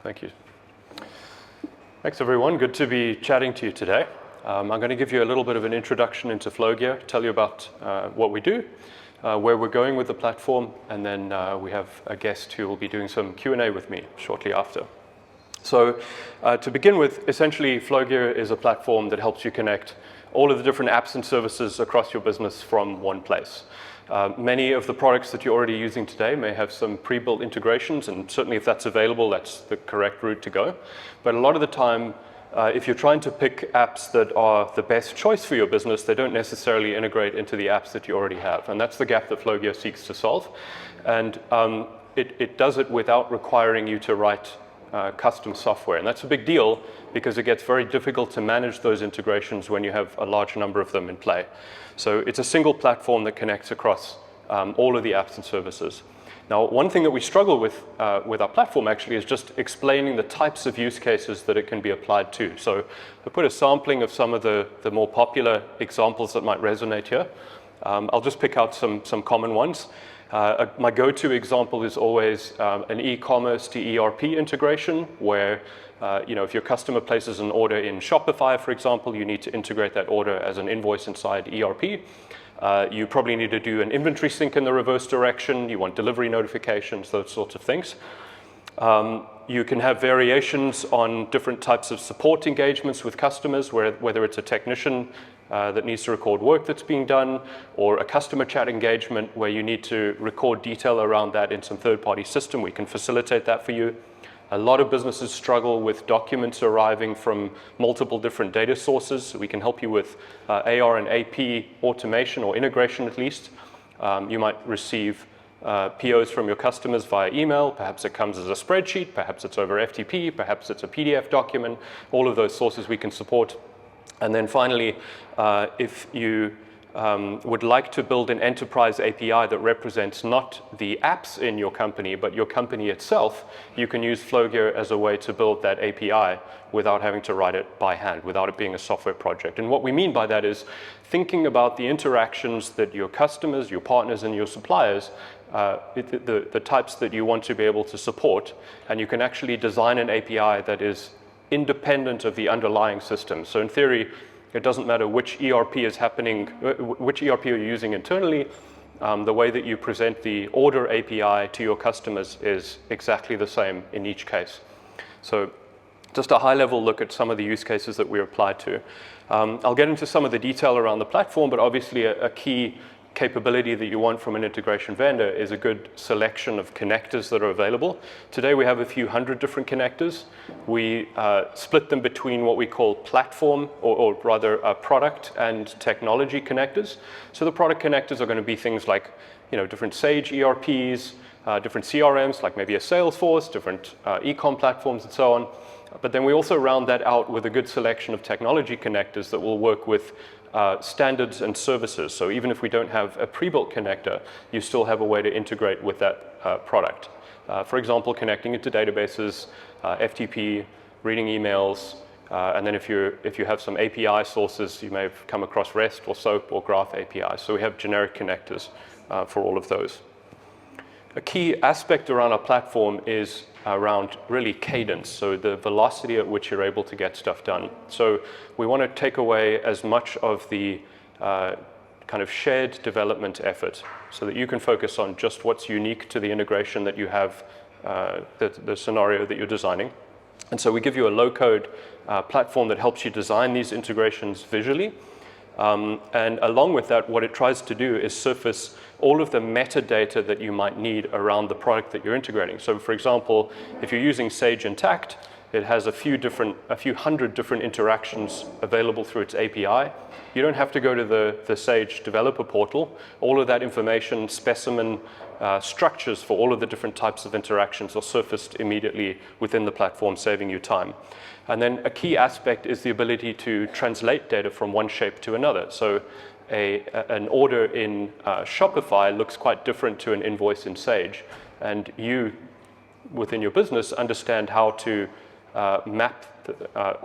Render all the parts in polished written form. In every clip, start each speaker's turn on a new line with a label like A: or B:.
A: Thank you. Thanks, everyone. Good to be chatting to you today. I'm going to give you a little bit of an introduction into Flowgear, tell you about what we do, where we're going with the platform, and then we have a guest who will be doing some Q&A with me shortly after. So to begin with, essentially, Flowgear is a platform that helps you connect all of the different apps and services across your business from one place. Many of the products that you're already using today may have some pre-built integrations, and certainly if that's available, that's the correct route to go. But a lot of the time, if you're trying to pick apps that are the best choice for your business, they don't necessarily integrate into the apps that you already have. And that's the gap that Flowgear seeks to solve. And it does it without requiring you to write custom software. And that's a big deal because it gets very difficult to manage those integrations when you have a large number of them in play. So it's a single platform that connects across all of the apps and services. Now, one thing that we struggle with our platform actually is just explaining the types of use cases that it can be applied to. So I put a sampling of some of the more popular examples that might resonate here. I'll just pick out some common ones. My go-to example is always an e-commerce to ERP integration where if your customer places an order in Shopify, for example, you need to integrate that order as an invoice inside ERP. You probably need to do an inventory sync in the reverse direction. You want delivery notifications, those sorts of things. You can have variations on different types of support engagements with customers, whether it's a technician that needs to record work that's being done, or a customer chat engagement where you need to record detail around that in some third-party system. We can facilitate that for you. A lot of businesses struggle with documents arriving from multiple different data sources. We can help you with AR and AP automation or integration at least. You might receive POs from your customers via email. Perhaps it comes as a spreadsheet. Perhaps it's over FTP. Perhaps it's a PDF document. All of those sources we can support. And then finally, if you would like to build an enterprise API that represents not the apps in your company, but your company itself, you can use Flowgear as a way to build that API without having to write it by hand, without it being a software project. And what we mean by that is thinking about the interactions that your customers, your partners, and your suppliers, the types that you want to be able to support, and you can actually design an API that is independent of the underlying system. So in theory, it doesn't matter which ERP is happening, which ERP you're using internally. The way that you present the order API to your customers is exactly the same in each case. So just a high-level look at some of the use cases that we apply to. I'll get into some of the detail around the platform, but obviously a key capability that you want from an integration vendor is a good selection of connectors that are available. Today we have a few hundred different connectors. We split them between what we call platform, or rather product and technology connectors. So the product connectors are going to be things like different Sage ERPs, different CRMs like maybe a Salesforce, different e-com platforms and so on. But then we also round that out with a good selection of technology connectors that will work with standards and services. So even if we don't have a pre-built connector, you still have a way to integrate with that product. For example, connecting it to databases, FTP, reading emails, and then if you have some API sources, you may have come across REST or SOAP or Graph APIs. So we have generic connectors for all of those. A key aspect around our platform is around really cadence, so the velocity at which you're able to get stuff done. So we want to take away as much of the kind of shared development effort so that you can focus on just what's unique to the integration that you have, the scenario that you're designing. And so we give you a low-code platform that helps you design these integrations visually. And along with that, what it tries to do is surface all of the metadata that you might need around the product that you're integrating. So for example, if you're using Sage Intacct, it has a few hundred different interactions available through its API. You don't have to go to the Sage developer portal. All of that information, specimen structures for all of the different types of interactions are surfaced immediately within the platform, saving you time. And then a key aspect is the ability to translate data from one shape to another. So an order in Shopify looks quite different to an invoice in Sage. And you, within your business, understand how to map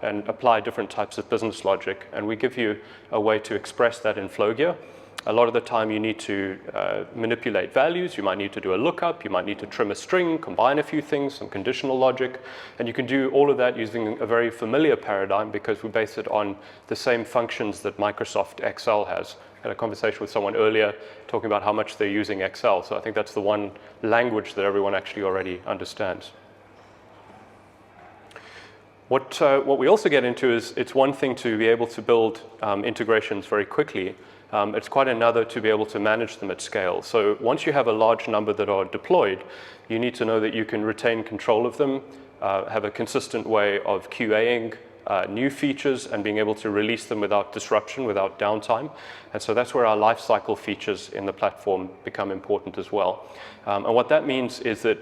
A: and apply different types of business logic. And we give you a way to express that in Flowgear. A lot of the time you need to manipulate values, you might need to do a lookup, you might need to trim a string, combine a few things, some conditional logic, and you can do all of that using a very familiar paradigm because we base it on the same functions that Microsoft Excel has. I had a conversation with someone earlier talking about how much they're using Excel, so I think that's the one language that everyone actually already understands. What we also get into is it's one thing to be able to build integrations very quickly. It's quite another to be able to manage them at scale. So once you have a large number that are deployed, you need to know that you can retain control of them, have a consistent way of QAing new features and being able to release them without disruption, without downtime. And so that's where our lifecycle features in the platform become important as well. And what that means is that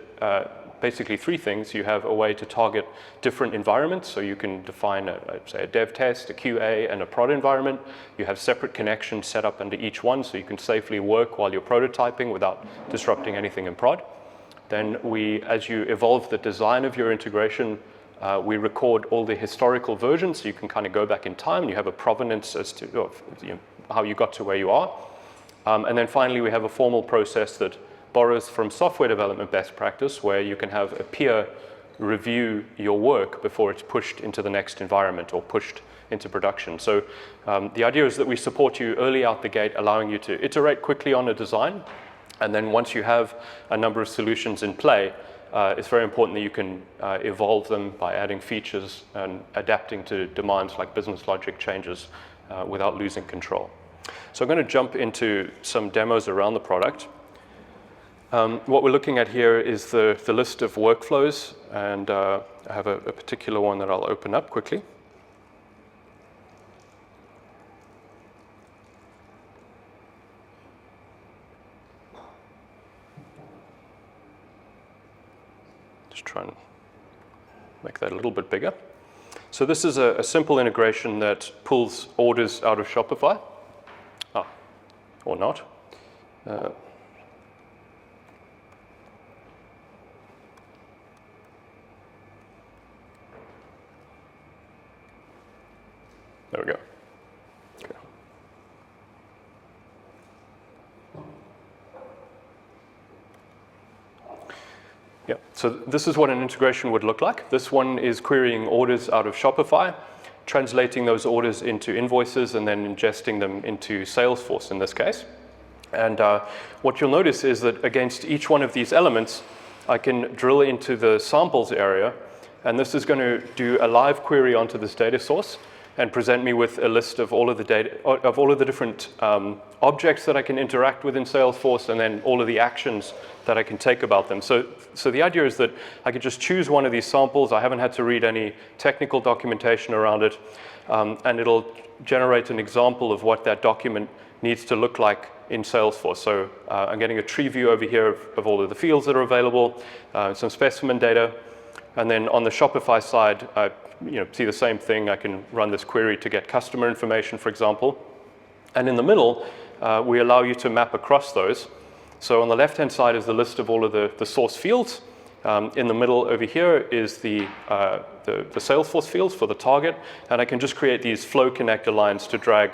A: basically three things. You have a way to target different environments, so you can define, say, a dev test, a QA, and a prod environment. You have separate connections set up under each one, so you can safely work while you're prototyping without disrupting anything in prod. Then as you evolve the design of your integration, we record all the historical versions, so you can kind of go back in time, and you have a provenance as to how you got to where you are. And then finally, we have a formal process that borrows from software development best practice, where you can have a peer review your work before it's pushed into the next environment or pushed into production. So the idea is that we support you early out the gate, allowing you to iterate quickly on a design. And then once you have a number of solutions in play, it's very important that you can evolve them by adding features and adapting to demands like business logic changes without losing control. So I'm going to jump into some demos around the product. What we're looking at here is the list of workflows, and I have a particular one that I'll open up quickly. Just try and make that a little bit bigger. So this is a simple integration that pulls orders out of Shopify, or not. There we go. Okay. Yeah, so this is what an integration would look like. This one is querying orders out of Shopify, translating those orders into invoices, and then ingesting them into Salesforce in this case. And what you'll notice is that against each one of these elements, I can drill into the samples area, and this is going to do a live query onto this data source and present me with a list of all of the data, of all of the different objects that I can interact with in Salesforce, and then all of the actions that I can take about them. So the idea is that I could just choose one of these samples. I haven't had to read any technical documentation around it, and it'll generate an example of what that document needs to look like in Salesforce. So I'm getting a tree view over here of all of the fields that are available, some specimen data, and then on the Shopify side, I see the same thing. I can run this query to get customer information, for example. And in the middle, we allow you to map across those. So on the left-hand side is the list of all of the source fields. In the middle over here is the Salesforce fields for the target. And I can just create these flow connector lines to drag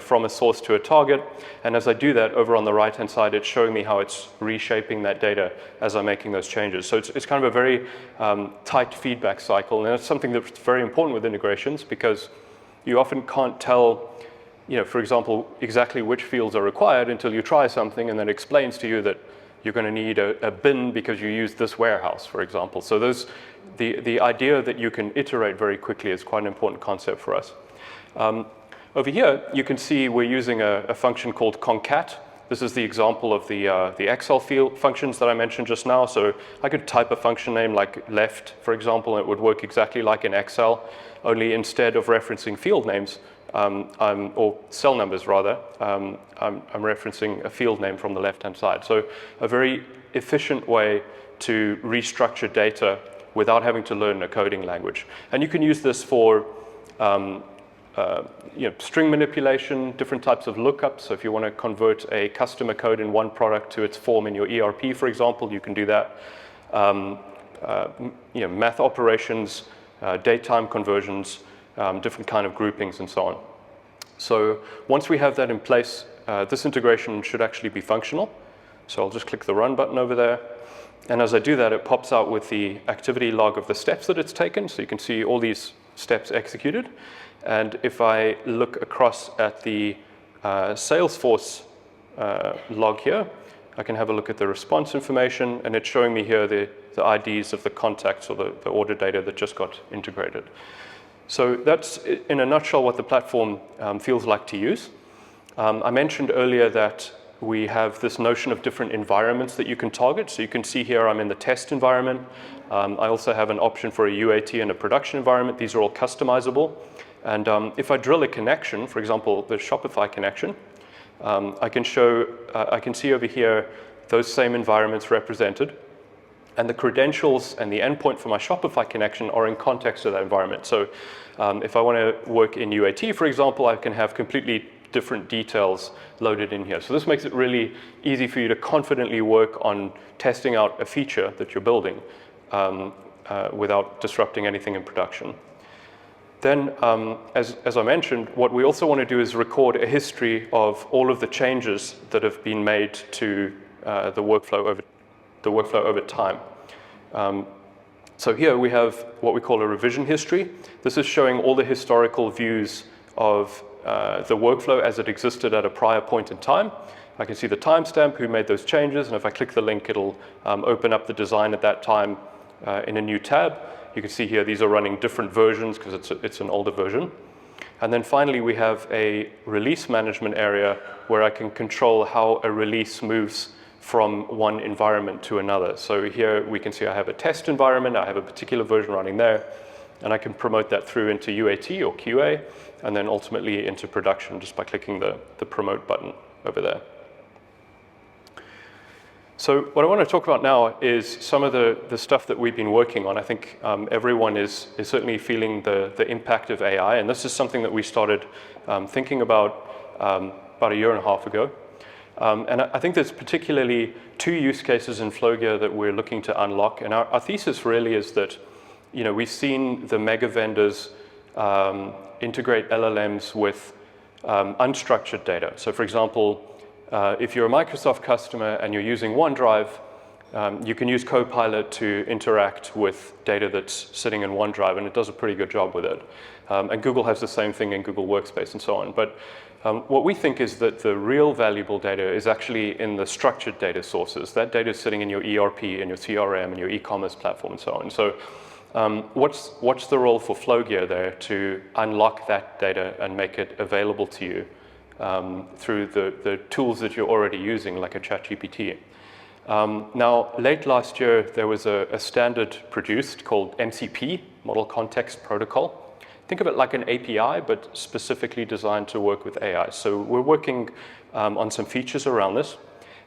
A: from a source to a target. And as I do that, over on the right-hand side, it's showing me how it's reshaping that data as I'm making those changes. So it's kind of a very tight feedback cycle. And that's something that's very important with integrations, because you often can't tell, for example, exactly which fields are required until you try something and then it explains to you that you're going to need a bin because you use this warehouse, for example. So the idea that you can iterate very quickly is quite an important concept for us. Over here, you can see we're using a function called concat. This is the example of the Excel field functions that I mentioned just now. So I could type a function name like left, for example, and it would work exactly like in Excel, only instead of referencing field names, or cell numbers rather, I'm referencing a field name from the left-hand side. So a very efficient way to restructure data without having to learn a coding language. And you can use this for string manipulation, different types of lookups. So if you want to convert a customer code in one product to its form in your ERP, for example, you can do that. Math operations, date-time conversions, different kind of groupings, and so on. So once we have that in place, this integration should actually be functional. So I'll just click the run button over there. And as I do that, it pops out with the activity log of the steps that it's taken. So you can see all these steps executed. And if I look across at the Salesforce log here, I can have a look at the response information, and it's showing me here the IDs of the contacts or the order data that just got integrated. So that's, in a nutshell, what the platform feels like to use. I mentioned earlier that we have this notion of different environments that you can target. So you can see here I'm in the test environment. I also have an option for a UAT and a production environment. These are all customizable. And if I drill a connection, for example, the Shopify connection, I can see over here those same environments represented. And the credentials and the endpoint for my Shopify connection are in context of that environment. So if I want to work in UAT, for example, I can have completely different details loaded in here. So this makes it really easy for you to confidently work on testing out a feature that you're building without disrupting anything in production. Then, as I mentioned, what we also want to do is record a history of all of the changes that have been made to the workflow over time. So here we have what we call a revision history. This is showing all the historical views of the workflow as it existed at a prior point in time. I can see the timestamp, who made those changes, and if I click the link, it'll open up the design at that time in a new tab. You can see here these are running different versions because it's an older version. And then finally, we have a release management area where I can control how a release moves from one environment to another. So here we can see I have a test environment, I have a particular version running there, and I can promote that through into UAT or QA, and then ultimately into production just by clicking the promote button over there. So what I want to talk about now is some of the stuff that we've been working on. I think everyone is certainly feeling the impact of AI, and this is something that we started thinking about a year and a half ago. And I think there's particularly two use cases in Flowgear that we're looking to unlock. And our thesis really is that, you know, we've seen the mega vendors integrate LLMs with unstructured data. So for example, if you're a Microsoft customer and you're using OneDrive, you can use Copilot to interact with data that's sitting in OneDrive, and it does a pretty good job with it. And Google has the same thing in Google Workspace and so on. But what we think is that the real valuable data is actually in the structured data sources. That data is sitting in your ERP, and your CRM, and your e-commerce platform, and so on. So what's the role for Flowgear there to unlock that data and make it available to you through the tools that you're already using, like a ChatGPT? Now, late last year, there was a standard produced called MCP, Model Context Protocol. Think of it like an API, but specifically designed to work with AI. So we're working on some features around this.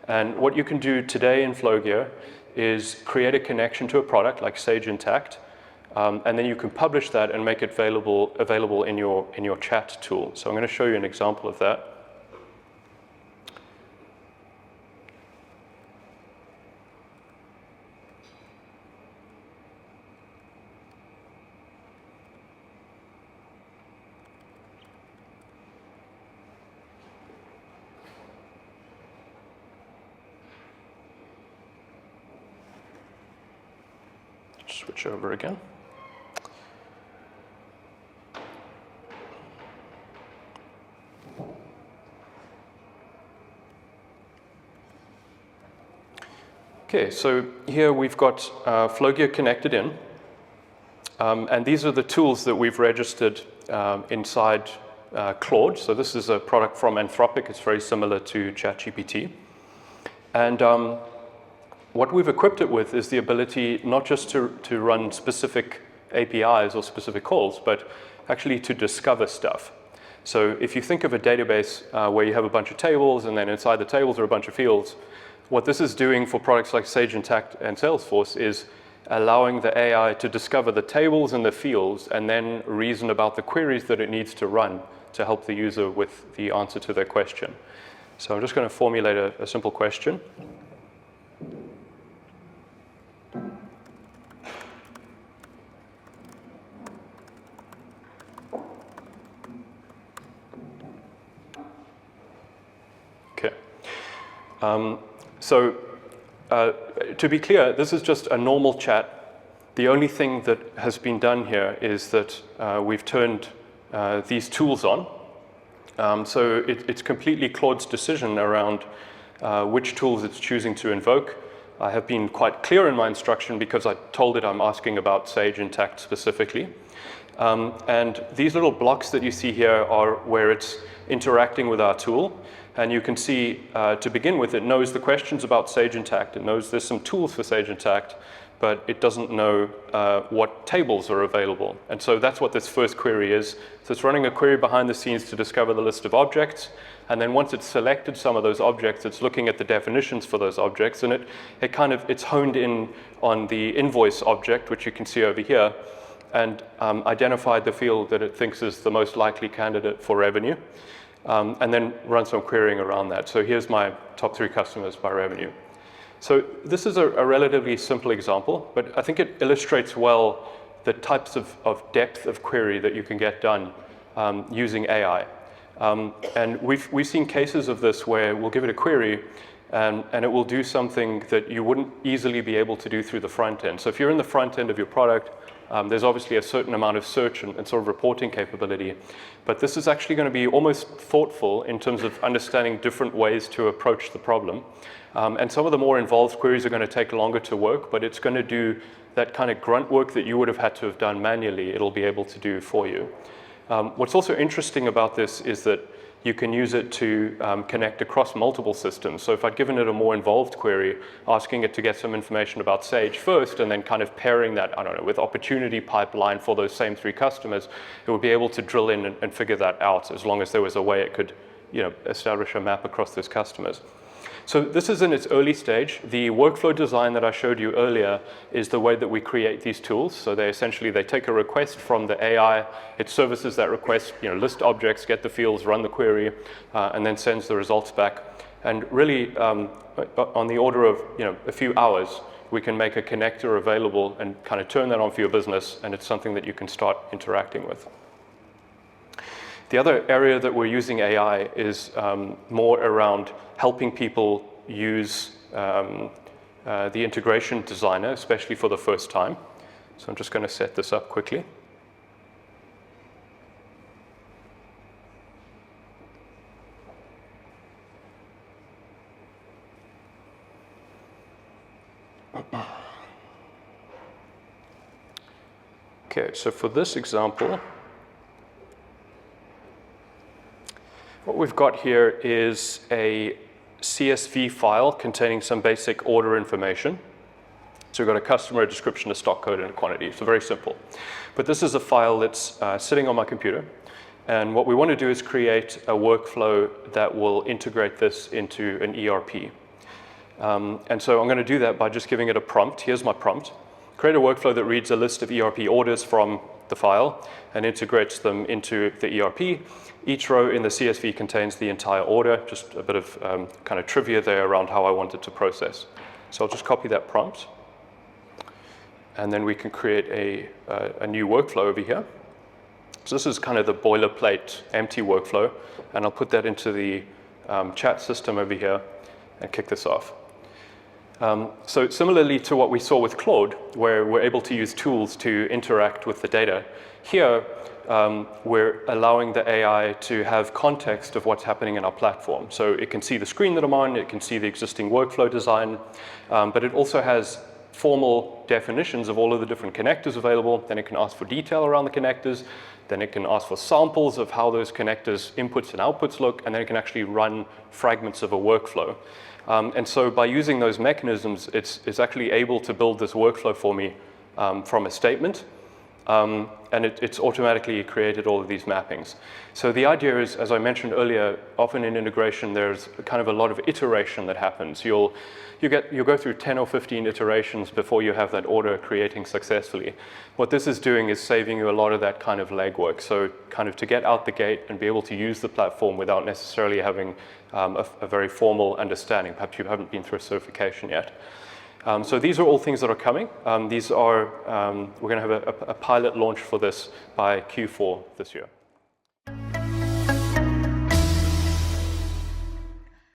A: And what you can do today in Flowgear is create a connection to a product like Sage Intacct, and then you can publish that and make it available in your chat tool. So I'm going to show you an example of that. Switch over again. Okay, so here we've got Flowgear connected in, and these are the tools that we've registered inside Claude. So this is a product from Anthropic. It's very similar to ChatGPT. And what we've equipped it with is the ability not just to run specific APIs or specific calls, but actually to discover stuff. So if you think of a database where you have a bunch of tables, and then inside the tables are a bunch of fields, what this is doing for products like Sage Intacct and Salesforce is allowing the AI to discover the tables and the fields and then reason about the queries that it needs to run to help the user with the answer to their question. So I'm just going to formulate a simple question. To be clear, this is just a normal chat. The only thing that has been done here is that we've turned these tools on. So it's completely Claude's decision around which tools it's choosing to invoke. I have been quite clear in my instruction because I told it I'm asking about Sage Intacct specifically. And these little blocks that you see here are where it's interacting with our tool. And you can see, to begin with, it knows the questions about Sage Intacct. It knows there's some tools for Sage Intacct, but it doesn't know what tables are available. And so that's what this first query is. So it's running a query behind the scenes to discover the list of objects. And then once it's selected some of those objects, it's looking at the definitions for those objects. And it's honed in on the invoice object, which you can see over here, and identified the field that it thinks is the most likely candidate for revenue, and then run some querying around that. So here's my top 3 customers by revenue. So this is a relatively simple example, but I think it illustrates well the types of depth of query that you can get done using AI. And we've seen cases of this where we'll give it a query and it will do something that you wouldn't easily be able to do through the front end. So if you're in the front end of your product, there's obviously a certain amount of search and sort of reporting capability, but this is actually going to be almost thoughtful in terms of understanding different ways to approach the problem. And some of the more involved queries are going to take longer to work, but it's going to do that kind of grunt work that you would have had to have done manually, it'll be able to do for you. What's also interesting about this is that you can use it to connect across multiple systems. So if I'd given it a more involved query, asking it to get some information about Sage first, and then kind of pairing that, I don't know, with opportunity pipeline for those same 3 customers, it would be able to drill in and figure that out as long as there was a way it could, establish a map across those customers. So this is in its early stage. The workflow design that I showed you earlier is the way that we create these tools. So they take a request from the AI, it services that request, list objects, get the fields, run the query, and then sends the results back. And really, on the order of a few hours, we can make a connector available and kind of turn that on for your business, and it's something that you can start interacting with. The other area that we're using AI is more around helping people use the integration designer, especially for the first time. So I'm just going to set this up quickly. Okay, so for this example, what we've got here is a CSV file containing some basic order information. So we've got a customer, a description, a stock code, and a quantity. So very simple. But this is a file that's sitting on my computer. And what we want to do is create a workflow that will integrate this into an ERP. And so I'm going to do that by just giving it a prompt. Here's my prompt. Create a workflow that reads a list of ERP orders from the file and integrates them into the ERP. Each row in the CSV contains the entire order, just a bit of kind of trivia there around how I want it to process. So I'll just copy that prompt. And then we can create a new workflow over here. So this is kind of the boilerplate empty workflow. And I'll put that into the chat system over here and kick this off. So similarly to what we saw with Claude, where we're able to use tools to interact with the data, here we're allowing the AI to have context of what's happening in our platform. So it can see the screen that I'm on, it can see the existing workflow design, but it also has formal definitions of all of the different connectors available. Then it can ask for detail around the connectors. Then it can ask for samples of how those connectors' inputs and outputs look, and then it can actually run fragments of a workflow. And so by using those mechanisms, it's actually able to build this workflow for me from a statement. And it's automatically created all of these mappings. So the idea is, as I mentioned earlier, often in integration, there's kind of a lot of iteration that happens. You'll go through 10 or 15 iterations before you have that order creating successfully. What this is doing is saving you a lot of that kind of legwork. So kind of to get out the gate and be able to use the platform without necessarily having a very formal understanding. Perhaps you haven't been through a certification yet. So these are all things that are coming. We're going to have a pilot launch for this by Q4 this year.